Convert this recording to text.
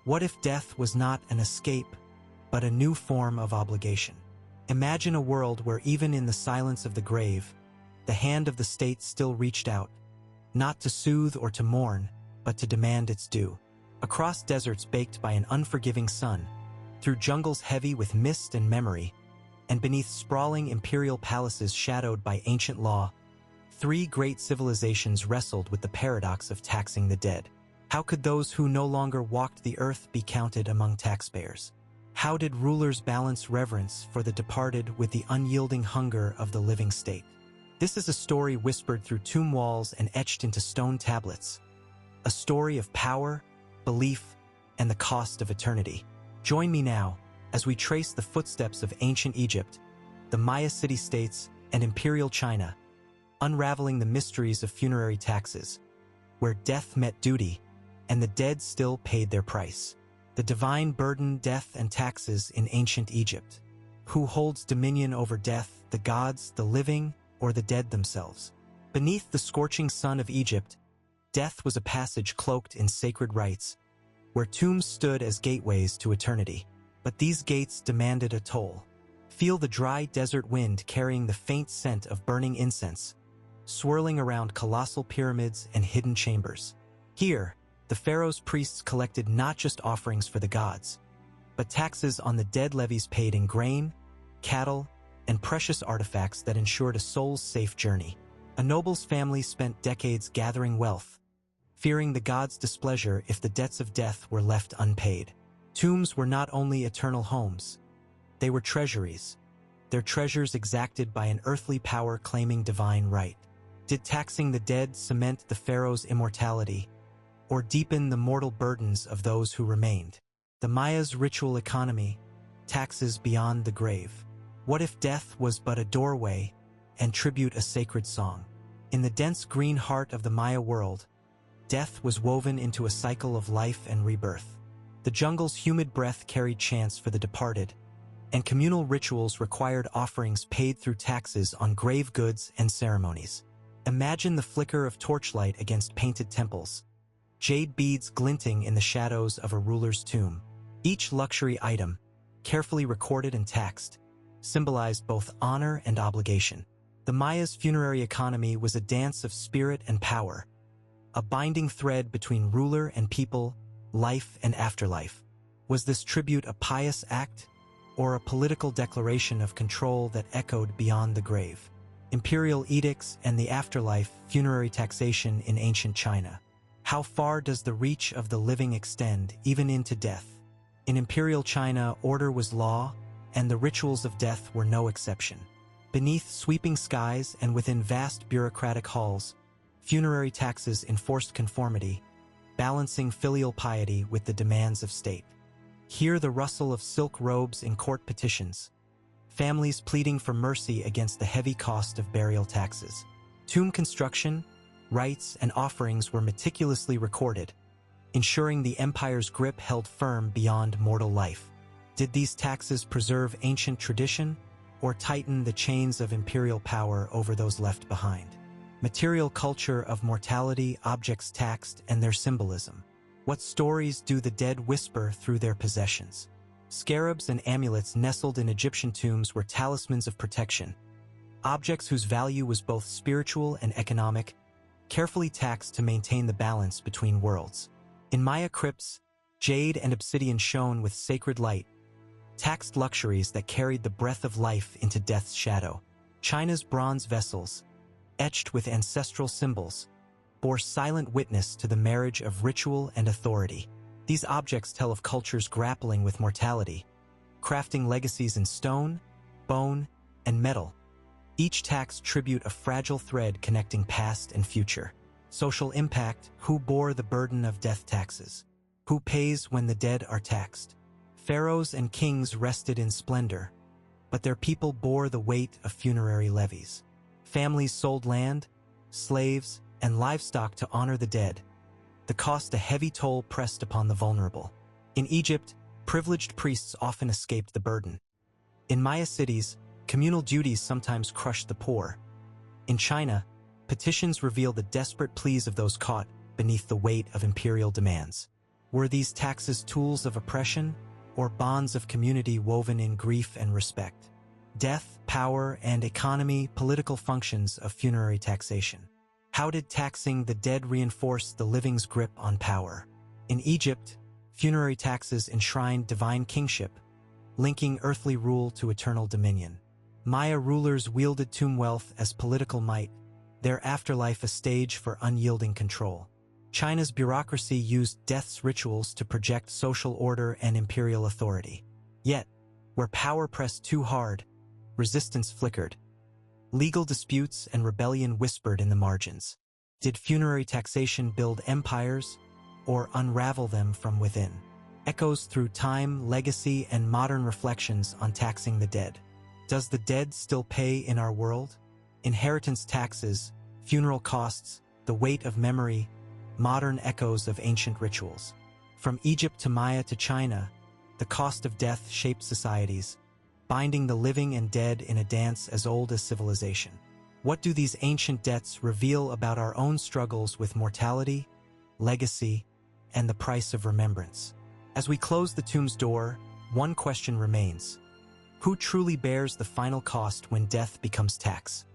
What if death was not an escape, but a new form of obligation? Imagine a world where even in the silence of the grave, the hand of the state still reached out, not to soothe or to mourn, but to demand its due. Across deserts baked by an unforgiving sun, through jungles heavy with mist and memory, and beneath sprawling imperial palaces shadowed by ancient law, three great civilizations wrestled with the paradox of taxing the dead. How could those who no longer walked the earth be counted among taxpayers? How did rulers balance reverence for the departed with the unyielding hunger of the living state? This is a story whispered through tomb walls and etched into stone tablets. A story of power, belief, and the cost of eternity. Join me now as we trace the footsteps of ancient Egypt, the Maya city-states, and imperial China, unraveling the mysteries of funerary taxes, where death met duty and the dead still paid their price. The divine burden, death, and taxes in ancient Egypt. Who holds dominion over death, the gods, the living, or the dead themselves? Beneath the scorching sun of Egypt, death was a passage cloaked in sacred rites, where tombs stood as gateways to eternity. But these gates demanded a toll. Feel the dry desert wind carrying the faint scent of burning incense, swirling around colossal pyramids and hidden chambers. Here, the pharaoh's priests collected not just offerings for the gods, but taxes on the dead, levies paid in grain, cattle, and precious artifacts that ensured a soul's safe journey. A noble's family spent decades gathering wealth, fearing the gods' displeasure if the debts of death were left unpaid. Tombs were not only eternal homes, they were treasuries, their treasures exacted by an earthly power claiming divine right. Did taxing the dead cement the pharaoh's immortality, or deepen the mortal burdens of those who remained? The Mayas' ritual economy, taxes beyond the grave. What if death was but a doorway and tribute a sacred song? In the dense green heart of the Maya world, death was woven into a cycle of life and rebirth. The jungle's humid breath carried chants for the departed, and communal rituals required offerings paid through taxes on grave goods and ceremonies. Imagine the flicker of torchlight against painted temples, jade beads glinting in the shadows of a ruler's tomb. Each luxury item, carefully recorded and taxed, symbolized both honor and obligation. The Mayas' funerary economy was a dance of spirit and power, a binding thread between ruler and people, life and afterlife. Was this tribute a pious act, or a political declaration of control that echoed beyond the grave? Imperial edicts and the afterlife, funerary taxation in ancient China. How far does the reach of the living extend, even into death? In imperial China, order was law, and the rituals of death were no exception. Beneath sweeping skies and within vast bureaucratic halls, funerary taxes enforced conformity, balancing filial piety with the demands of state. Hear the rustle of silk robes in court petitions, families pleading for mercy against the heavy cost of burial taxes. Tomb construction, rites, and offerings were meticulously recorded, ensuring the empire's grip held firm beyond mortal life. Did these taxes preserve ancient tradition, or tighten the chains of imperial power over those left behind? Material culture of mortality, objects taxed, and their symbolism. What stories do the dead whisper through their possessions? Scarabs and amulets nestled in Egyptian tombs were talismans of protection, objects whose value was both spiritual and economic, carefully taxed to maintain the balance between worlds. In Maya crypts, jade and obsidian shone with sacred light, taxed luxuries that carried the breath of life into death's shadow. China's bronze vessels, etched with ancestral symbols, bore silent witness to the marriage of ritual and authority. These objects tell of cultures grappling with mortality, crafting legacies in stone, bone, and metal. Each tax tribute a fragile thread connecting past and future. Social impact: who bore the burden of death taxes? Who pays when the dead are taxed? Pharaohs and kings rested in splendor, but their people bore the weight of funerary levies. Families sold land, slaves, and livestock to honor the dead, the cost a heavy toll pressed upon the vulnerable. In Egypt, privileged priests often escaped the burden. In Maya cities, communal duties sometimes crushed the poor. In China, petitions reveal the desperate pleas of those caught beneath the weight of imperial demands. Were these taxes tools of oppression, or bonds of community woven in grief and respect? Death, power, and economy, political functions of funerary taxation. How did taxing the dead reinforce the living's grip on power? In Egypt, funerary taxes enshrined divine kingship, linking earthly rule to eternal dominion. Maya rulers wielded tomb wealth as political might, their afterlife a stage for unyielding control. China's bureaucracy used death's rituals to project social order and imperial authority. Yet, where power pressed too hard, resistance flickered. Legal disputes and rebellion whispered in the margins. Did funerary taxation build empires, or unravel them from within? Echoes through time, legacy, and modern reflections on taxing the dead. Does the dead still pay in our world? Inheritance taxes, funeral costs, the weight of memory, modern echoes of ancient rituals. From Egypt to Maya to China, the cost of death shaped societies, binding the living and dead in a dance as old as civilization. What do these ancient debts reveal about our own struggles with mortality, legacy, and the price of remembrance? As we close the tomb's door, one question remains. Who truly bears the final cost when death becomes tax?